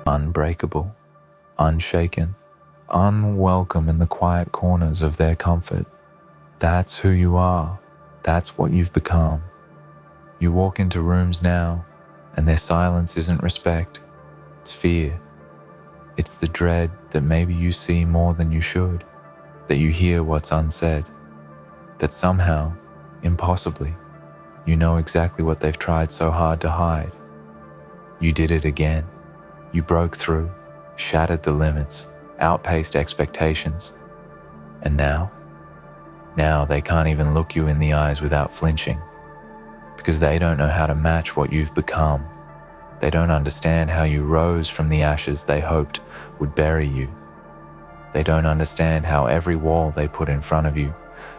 unbreakable, unshaken, unwelcome in the quiet corners of their comfort. That's who you are. That's what you've become. You walk into rooms now, and their silence isn't respect. It's fear. It's the dread that maybe you see more than you should, that you hear what's unsaid, that somehow, impossibly, you know exactly what they've tried so hard to hide. You did it again. You broke through, shattered the limits, outpaced expectations. And now they can't even look you in the eyes without flinching, because they don't know how to match what you've become. They don't understand how you rose from the ashes they hoped would bury you. They don't understand how every wall they put in front of you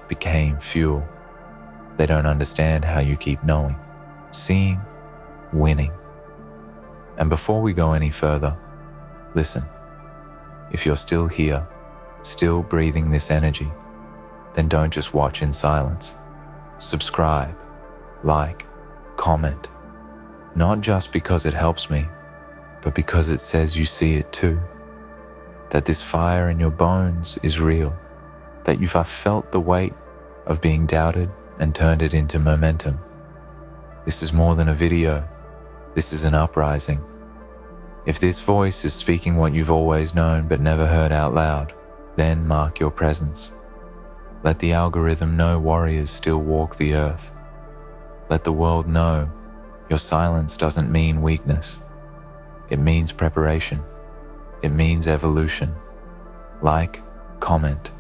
became fuel. They don't understand how you keep knowing, seeing, winning. And before we go any further, listen. If you're still here, still breathing this energy, then don't just watch in silence. Subscribe, like, comment. Not just because it helps me, but because it says you see it too. That this fire in your bones is real. That you've felt the weight of being doubted and turned it into momentum. This is more than a video. This is an uprising. If this voice is speaking what you've always known but never heard out loud, then mark your presence. Let the algorithm know warriors still walk the earth. Let the world know your silence doesn't mean weakness. It means preparation. It means evolution. Like, comment,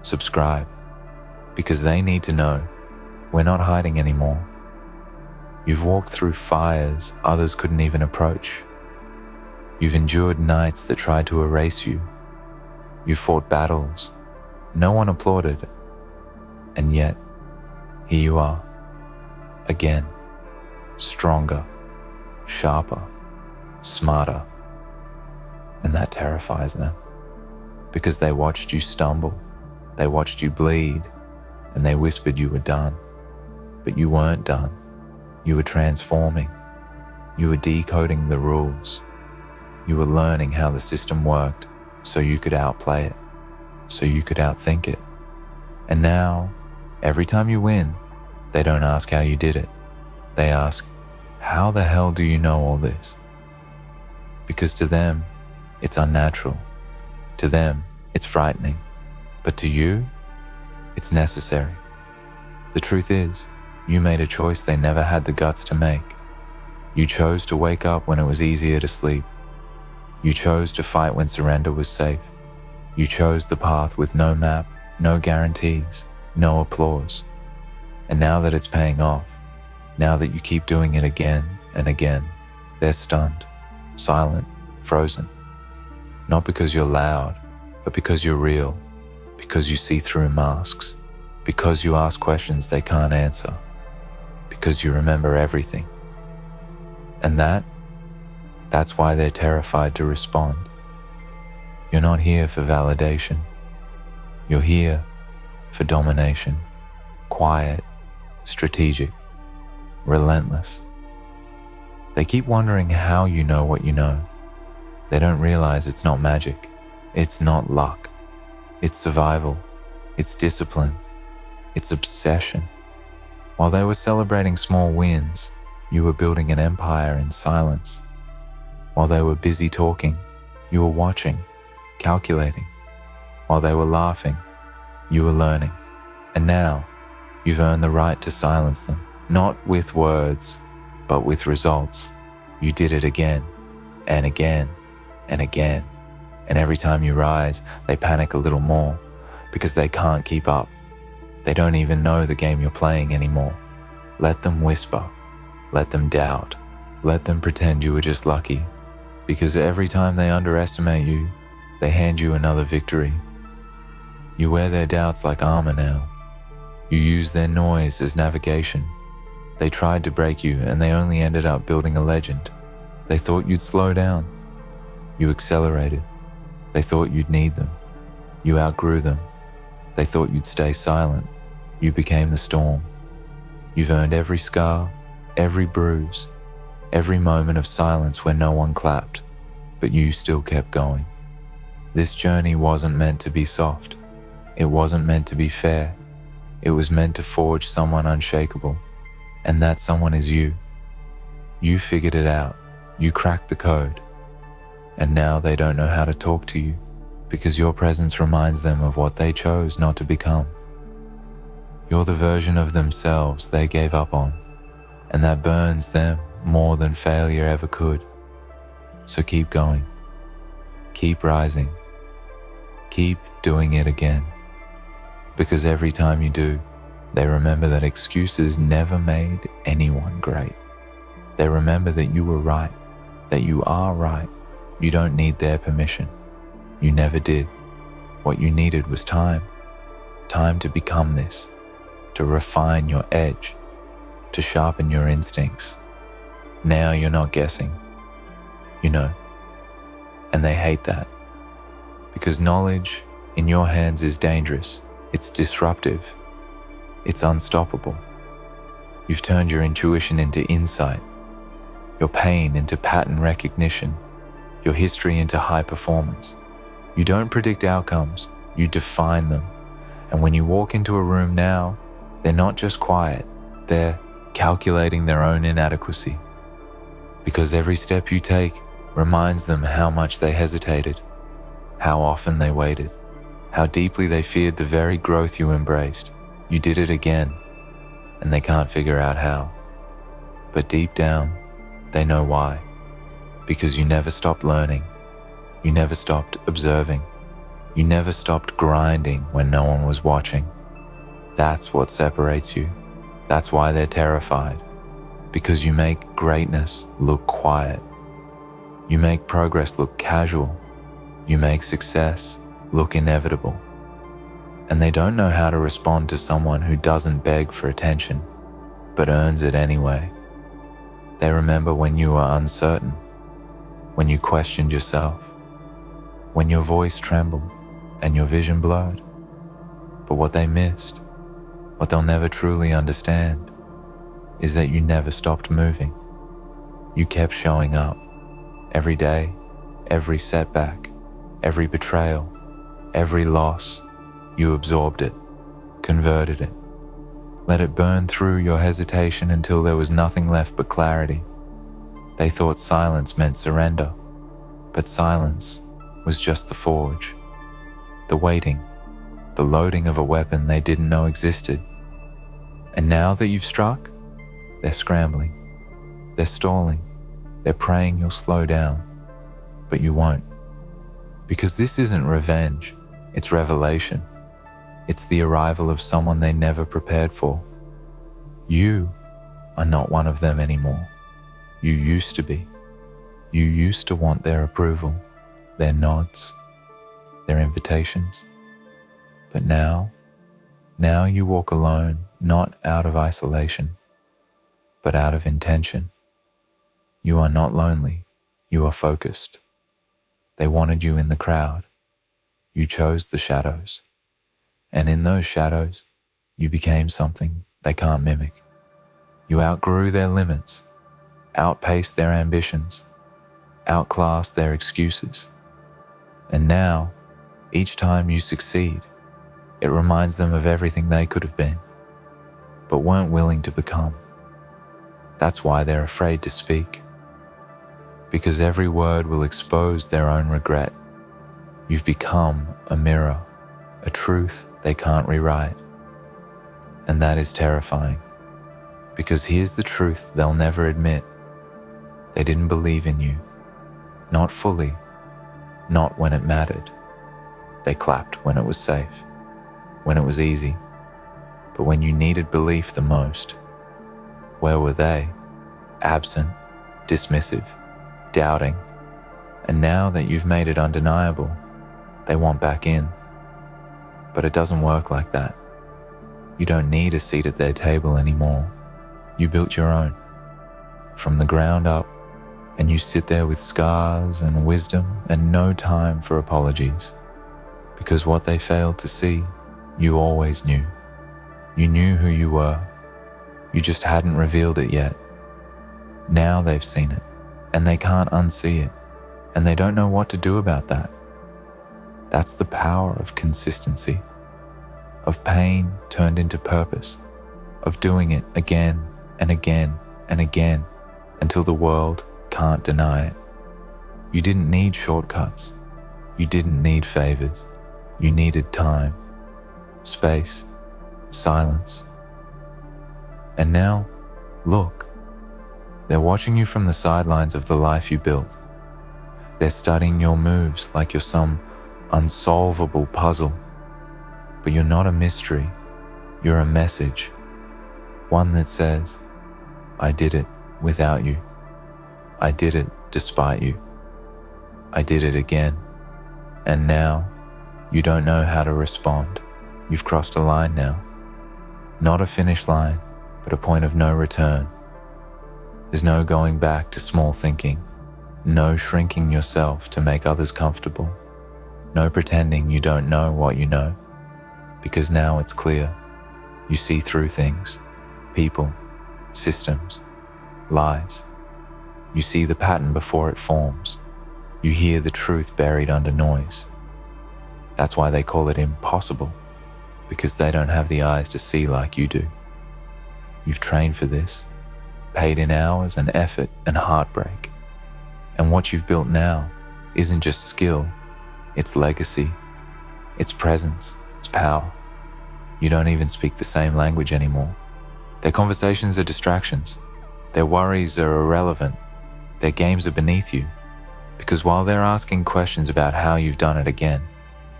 subscribe, because they need to know we're not hiding anymore. You've walked through fires others couldn't even approach. You've endured nights that tried to erase you. You fought battles no one applauded. And yet, here you are, again, stronger, sharper, smarter. And that terrifies them, because they watched you stumble, they watched you bleed, and they whispered you were done. But you weren't done. You were transforming. You were decoding the rules. You were learning how the system worked so you could outplay it, so you could outthink it. And now, every time you win, they don't ask how you did it. They ask, how the hell do you know all this? Because to them, it's unnatural. To them, it's frightening. But to you, it's necessary. The truth is, you made a choice they never had the guts to make. You chose to wake up when it was easier to sleep. You chose to fight when surrender was safe. You chose the path with no map, no guarantees, no applause. And now that it's paying off, now that you keep doing it again and again, they're stunned, silent, frozen. Not because you're loud, but because you're real, because you see through masks, because you ask questions they can't answer, because you remember everything. And that's why they're terrified to respond. You're not here for validation. You're here for domination, quiet, strategic, relentless. They keep wondering how you know what you know. They don't realize it's not magic. It's not luck. It's survival. It's discipline. It's obsession. While they were celebrating small wins, you were building an empire in silence. While they were busy talking, you were watching, calculating. While they were laughing, you were learning. And now, you've earned the right to silence them, not with words, but with results. You did it again, and again, and again. And every time you rise, they panic a little more, because they can't keep up. They don't even know the game you're playing anymore. Let them whisper. Let them doubt. Let them pretend you were just lucky. Because every time they underestimate you, they hand you another victory. You wear their doubts like armor now. You use their noise as navigation. They tried to break you, and they only ended up building a legend. They thought you'd slow down. You accelerated. They thought you'd need them. You outgrew them. They thought you'd stay silent. You became the storm. You've earned every scar, every bruise, every moment of silence where no one clapped, but you still kept going. This journey wasn't meant to be soft. It wasn't meant to be fair. It was meant to forge someone unshakable. And that someone is you. You figured it out. You cracked the code. And now they don't know how to talk to you because your presence reminds them of what they chose not to become. You're the version of themselves they gave up on, and that burns them more than failure ever could. So keep going. Keep rising. Keep doing it again. Because every time you do, they remember that excuses never made anyone great. They remember that you were right, that you are right. You don't need their permission. You never did. What you needed was time. Time to become this, to refine your edge, to sharpen your instincts. Now you're not guessing. You know. And they hate that. Because knowledge in your hands is dangerous. It's disruptive. It's unstoppable. You've turned your intuition into insight, your pain into pattern recognition, your history into high performance. You don't predict outcomes, you define them. And when you walk into a room now, they're not just quiet, they're calculating their own inadequacy. Because every step you take reminds them how much they hesitated, how often they waited, how deeply they feared the very growth you embraced. You did it again, and they can't figure out how. But deep down, they know why. Because you never stopped learning. You never stopped observing. You never stopped grinding when no one was watching. That's what separates you. That's why they're terrified. Because you make greatness look quiet. You make progress look casual. You make success look inevitable. And they don't know how to respond to someone who doesn't beg for attention, but earns it anyway. They remember when you were uncertain, when you questioned yourself, when your voice trembled and your vision blurred. But what they missed, what they'll never truly understand, is that you never stopped moving. You kept showing up. Every day, every setback, every betrayal, every loss, you absorbed it, converted it. Let it burn through your hesitation until there was nothing left but clarity. They thought silence meant surrender, but silence was just the forge, the waiting, the loading of a weapon they didn't know existed. And now that you've struck, they're scrambling, they're stalling, they're praying you'll slow down, but you won't. Because this isn't revenge, it's revelation. It's the arrival of someone they never prepared for. You are not one of them anymore. You used to be. You used to want their approval, their nods, their invitations. But now you walk alone, not out of isolation, but out of intention. You are not lonely, you are focused. They wanted you in the crowd. You chose the shadows. And in those shadows, you became something they can't mimic. You outgrew their limits, outpaced their ambitions, outclassed their excuses. And now, each time you succeed, it reminds them of everything they could have been, but weren't willing to become. That's why they're afraid to speak. Because every word will expose their own regret. You've become a mirror, a truth they can't rewrite. And that is terrifying. Because here's the truth they'll never admit. They didn't believe in you. Not fully. Not when it mattered. They clapped when it was safe. When it was easy. But when you needed belief the most, where were they? Absent, dismissive, doubting. And now that you've made it undeniable, they want back in. But it doesn't work like that. You don't need a seat at their table anymore. You built your own, from the ground up, and you sit there with scars and wisdom and no time for apologies. Because what they failed to see, you always knew. You knew who you were. You just hadn't revealed it yet. Now they've seen it, and they can't unsee it. and they don't know what to do about that. That's the power of consistency, of pain turned into purpose, of doing it again and again and again until the world can't deny it. You didn't need shortcuts. You didn't need favors. You needed time, space, silence. And now, look, they're watching you from the sidelines of the life you built. They're studying your moves like you're some unsolvable puzzle. But you're not a mystery. You're a message. One that says, I did it without you. I did it despite you. I did it again. And now, you don't know how to respond. You've crossed a line now. Not a finish line, but a point of no return. There's no going back to small thinking. No shrinking yourself to make others comfortable. No pretending you don't know what you know. Because now it's clear. You see through things, people, systems, lies. You see the pattern before it forms. You hear the truth buried under noise. That's why they call it impossible, because they don't have the eyes to see like you do. You've trained for this, paid in hours and effort and heartbreak. And what you've built now isn't just skill, it's legacy, it's presence, it's power. You don't even speak the same language anymore. Their conversations are distractions. Their worries are irrelevant. Their games are beneath you. Because while they're asking questions about how you've done it again,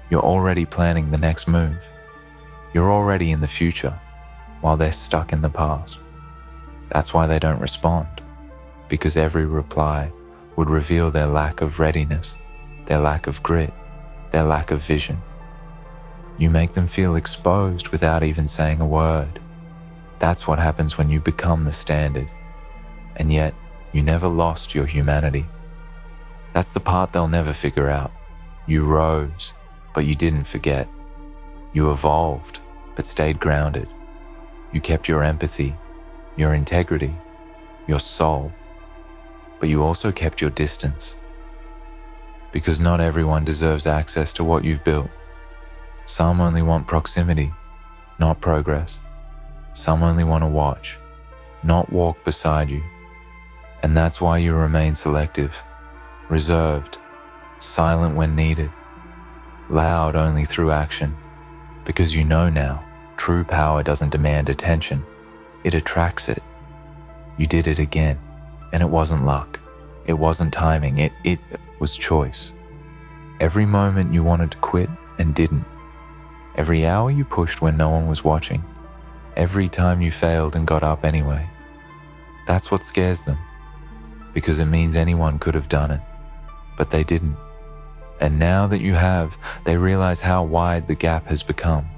you're already planning the next move. You're already in the future, while they're stuck in the past. That's why they don't respond, because every reply would reveal their lack of readiness, their lack of grit, their lack of vision. You make them feel exposed without even saying a word. That's what happens when you become the standard. And yet, you never lost your humanity. That's the part they'll never figure out. You rose, but you didn't forget. You evolved, but stayed grounded. You kept your empathy, your integrity, your soul, but you also kept your distance. Because not everyone deserves access to what you've built. Some only want proximity, not progress. Some only want to watch, not walk beside you. And that's why you remain selective, reserved, silent when needed, loud only through action. Because you know now, true power doesn't demand attention, it attracts it. You did it again, and it wasn't luck, it wasn't timing, it was choice. Every moment you wanted to quit and didn't. Every hour you pushed when no one was watching. Every time you failed and got up anyway. That's what scares them, because it means anyone could have done it, but they didn't. And now that you have, they realize how wide the gap has become.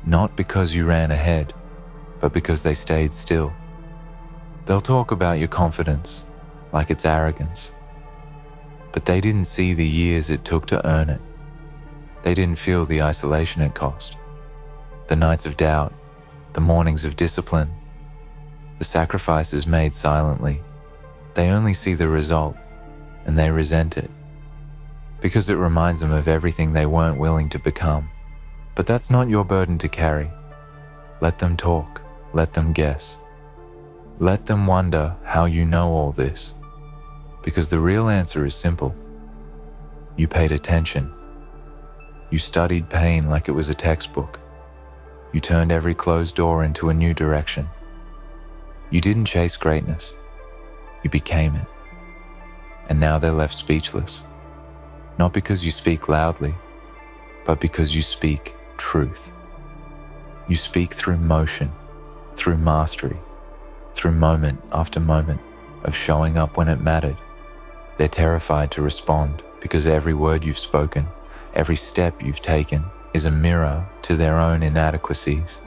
Not because you ran ahead, but because they stayed still. They'll talk about your confidence like it's arrogance, but they didn't see the years it took to earn it. They didn't feel the isolation it cost, the nights of doubt, the mornings of discipline, the sacrifices made silently. They only see the result, and they resent it, because it reminds them of everything they weren't willing to become. But that's not your burden to carry. Let them talk, let them guess. Let them wonder how you know all this, because the real answer is simple. You paid attention. You studied pain like it was a textbook. You turned every closed door into a new direction. You didn't chase greatness. You became it. And now they're left speechless. Not because you speak loudly, but because you speak truth. You speak through motion, through mastery, through moment after moment of showing up when it mattered. They're terrified to respond because every word you've spoken, every step you've taken is a mirror to their own inadequacies.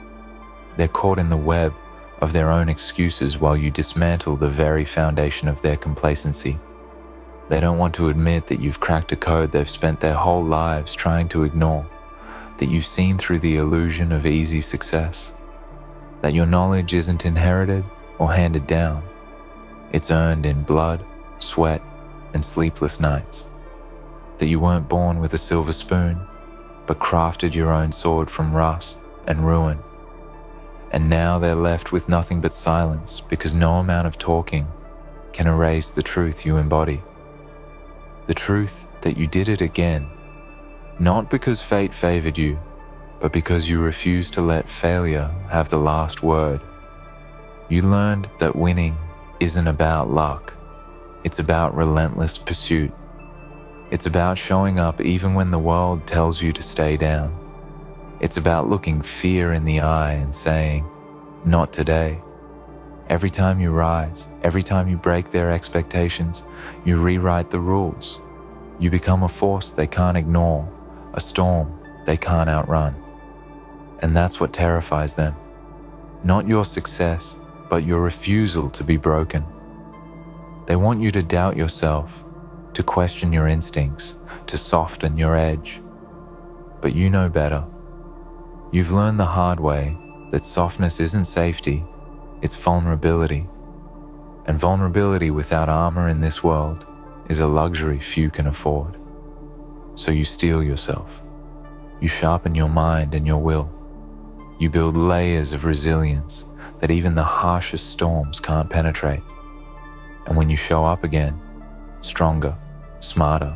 They're caught in the web of their own excuses while you dismantle the very foundation of their complacency. They don't want to admit that you've cracked a code they've spent their whole lives trying to ignore, that you've seen through the illusion of easy success, that your knowledge isn't inherited or handed down. It's earned in blood, sweat, and sleepless nights. that you weren't born with a silver spoon, but crafted your own sword from rust and ruin. And now they're left with nothing but silence because no amount of talking can erase the truth you embody. The truth that you did it again, not because fate favored you, but because you refused to let failure have the last word. You learned that winning isn't about luck. It's about relentless pursuit. It's about showing up even when the world tells you to stay down. It's about looking fear in the eye and saying, "Not today." Every time you rise, every time you break their expectations, you rewrite the rules. You become a force they can't ignore, a storm they can't outrun. And that's what terrifies them. Not your success, but your refusal to be broken. They want you to doubt yourself, to question your instincts, to soften your edge. But you know better. You've learned the hard way that softness isn't safety, it's vulnerability. And vulnerability without armor in this world is a luxury few can afford. So you steel yourself. You sharpen your mind and your will. You build layers of resilience that even the harshest storms can't penetrate. And when you show up again, stronger, smarter,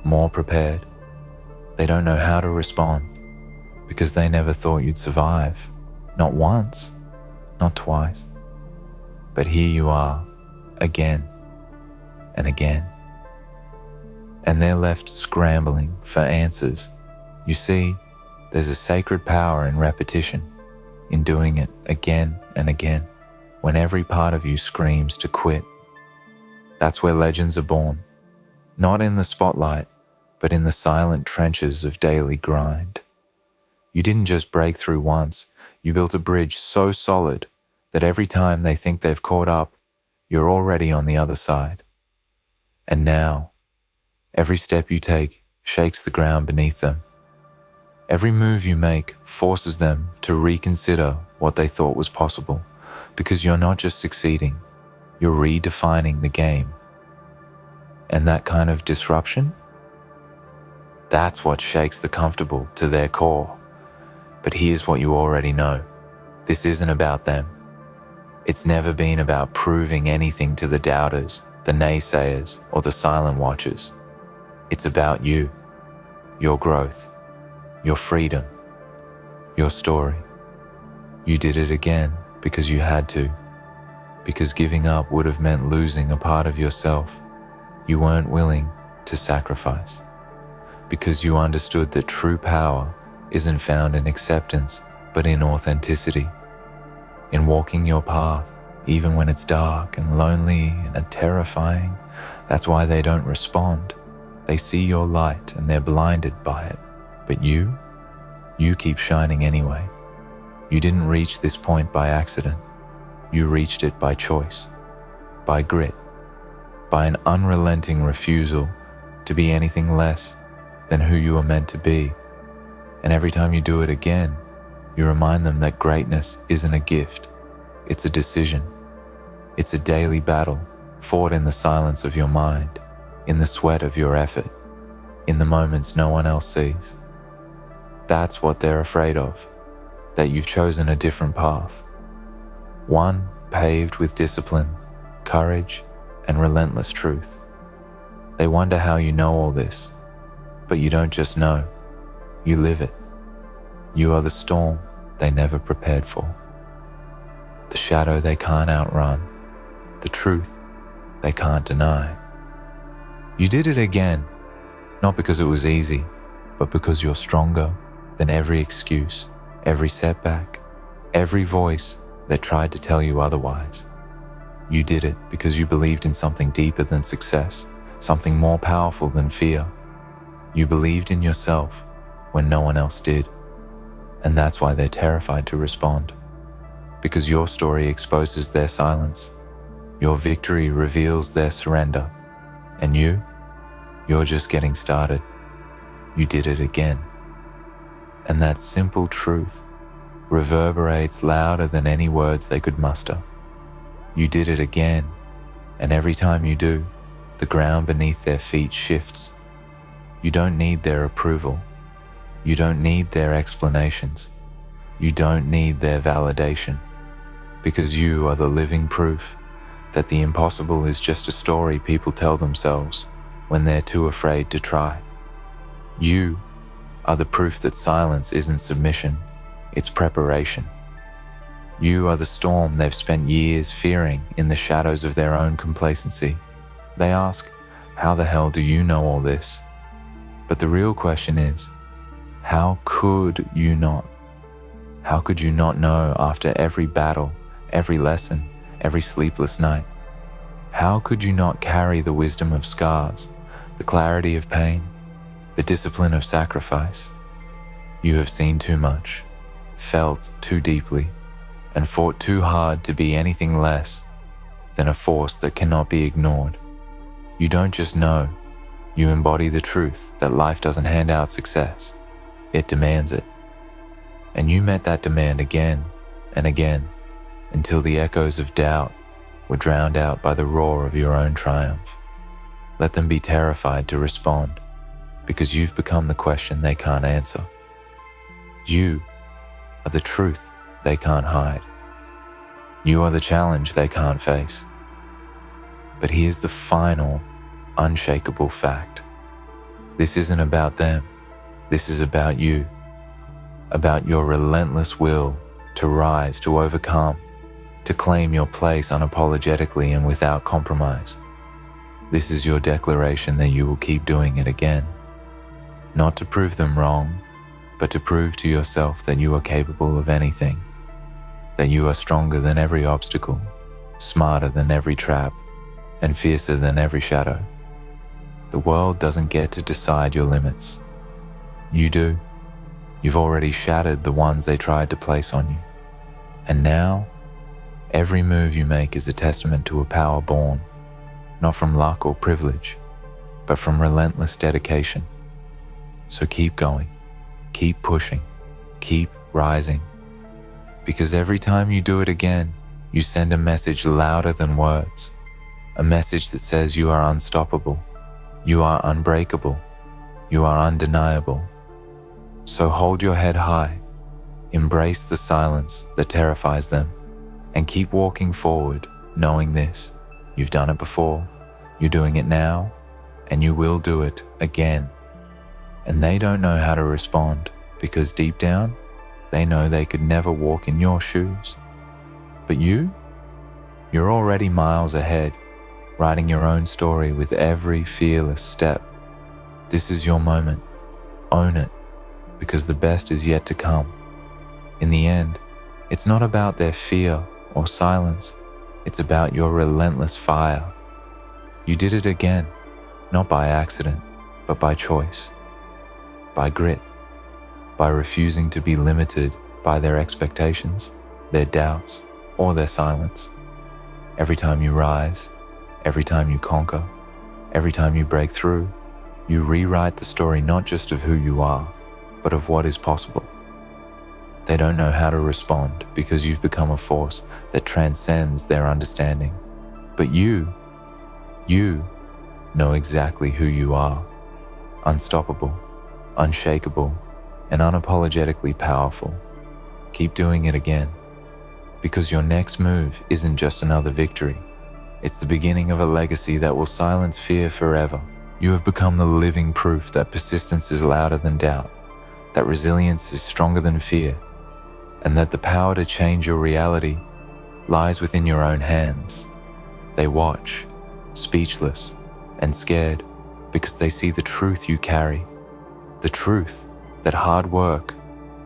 more prepared, they don't know how to respond because they never thought you'd survive. Not once, not twice. But here you are, again and again. And they're left scrambling for answers. You see, there's a sacred power in repetition, in doing it again and again, when every part of you screams to quit. That's where legends are born, not in the spotlight, but in the silent trenches of daily grind. You didn't just break through once, you built a bridge so solid that every time they think they've caught up, you're already on the other side. And now, every step you take shakes the ground beneath them. Every move you make forces them to reconsider what they thought was possible, because you're not just succeeding, you're redefining the game. And that kind of disruption? That's what shakes the comfortable to their core. But here's what you already know. This isn't about them. It's never been about proving anything to the doubters, the naysayers, or the silent watchers. It's about you, your growth, your freedom, your story. You did it again because you had to, because giving up would have meant losing a part of yourself you weren't willing to sacrifice, because you understood that true power isn't found in acceptance, but in authenticity, in walking your path, even when it's dark and lonely and terrifying. That's why they don't respond. They see your light and they're blinded by it. But you keep shining anyway. You didn't reach this point by accident. You reached it by choice, by grit, by an unrelenting refusal to be anything less than who you were meant to be. And every time you do it again, you remind them that greatness isn't a gift, it's a decision. It's a daily battle fought in the silence of your mind, in the sweat of your effort, in the moments no one else sees. That's what they're afraid of, that you've chosen a different path. One paved with discipline, courage, and relentless truth. They wonder how you know all this, but you don't just know, you live it. You are the storm they never prepared for, the shadow they can't outrun, the truth they can't deny. You did it again, not because it was easy, but because you're stronger than every excuse, every setback, every voice that tried to tell you otherwise. You did it because you believed in something deeper than success, something more powerful than fear. You believed in yourself when no one else did. And that's why they're terrified to respond, because your story exposes their silence. Your victory reveals their surrender. And you're just getting started. You did it again. And that simple truth reverberates louder than any words they could muster. You did it again, and every time you do, the ground beneath their feet shifts. You don't need their approval. You don't need their explanations. You don't need their validation, because you are the living proof that the impossible is just a story people tell themselves when they're too afraid to try. You are the proof that silence isn't submission, it's preparation. You are the storm they've spent years fearing in the shadows of their own complacency. They ask, how the hell do you know all this? But the real question is, how could you not? How could you not know after every battle, every lesson, every sleepless night? How could you not carry the wisdom of scars, the clarity of pain, the discipline of sacrifice? You have seen too much, felt too deeply, and fought too hard to be anything less than a force that cannot be ignored. You don't just know, you embody the truth that life doesn't hand out success, it demands it. And you met that demand again and again until the echoes of doubt were drowned out by the roar of your own triumph. Let them be terrified to respond, because you've become the question they can't answer. You are the truth they can't hide. You are the challenge they can't face. But here's the final, unshakable fact. This isn't about them. This is about you. About your relentless will to rise, to overcome, to claim your place unapologetically and without compromise. This is your declaration that you will keep doing it again. Not to prove them wrong, but to prove to yourself that you are capable of anything, that you are stronger than every obstacle, smarter than every trap, and fiercer than every shadow. The world doesn't get to decide your limits. You do. You've already shattered the ones they tried to place on you. And now, every move you make is a testament to a power born, not from luck or privilege, but from relentless dedication. So keep going, keep pushing, keep rising. Because every time you do it again, you send a message louder than words, a message that says you are unstoppable, you are unbreakable, you are undeniable. So hold your head high, embrace the silence that terrifies them, and keep walking forward knowing this: you've done it before, you're doing it now, and you will do it again. And they don't know how to respond because deep down, they know they could never walk in your shoes. But you're already miles ahead, writing your own story with every fearless step. This is your moment. Own it, because the best is yet to come. In the end, it's not about their fear or silence. It's about your relentless fire. You did it again, not by accident, but by choice, by grit, by refusing to be limited by their expectations, their doubts, or their silence. Every time you rise, every time you conquer, every time you break through, you rewrite the story not just of who you are, but of what is possible. They don't know how to respond because you've become a force that transcends their understanding. But you know exactly who you are. Unstoppable, unshakable, and unapologetically powerful. Keep doing it again, because your next move isn't just another victory. It's the beginning of a legacy that will silence fear forever. You have become the living proof that persistence is louder than doubt, that resilience is stronger than fear, and that the power to change your reality lies within your own hands. They watch, speechless and scared, because they see the truth you carry, the truth that hard work,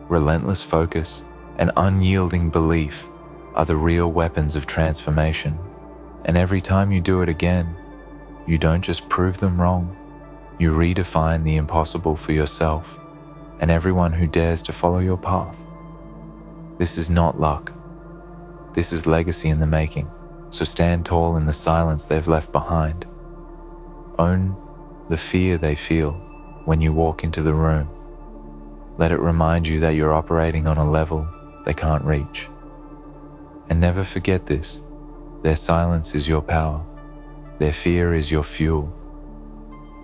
relentless focus, and unyielding belief are the real weapons of transformation. And every time you do it again, you don't just prove them wrong, you redefine the impossible for yourself and everyone who dares to follow your path. This is not luck. This is legacy in the making. So stand tall in the silence they've left behind. Own the fear they feel when you walk into the room. Let it remind you that you're operating on a level they can't reach. And never forget this: their silence is your power. Their fear is your fuel.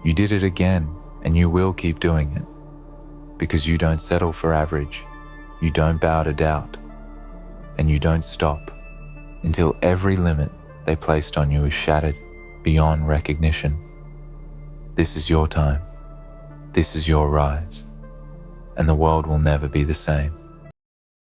You did it again, And you will keep doing it, because you don't settle for average, you don't bow to doubt, and you don't stop until every limit they placed on you is shattered beyond recognition. This is your time. This is your rise. And the world will never be the same.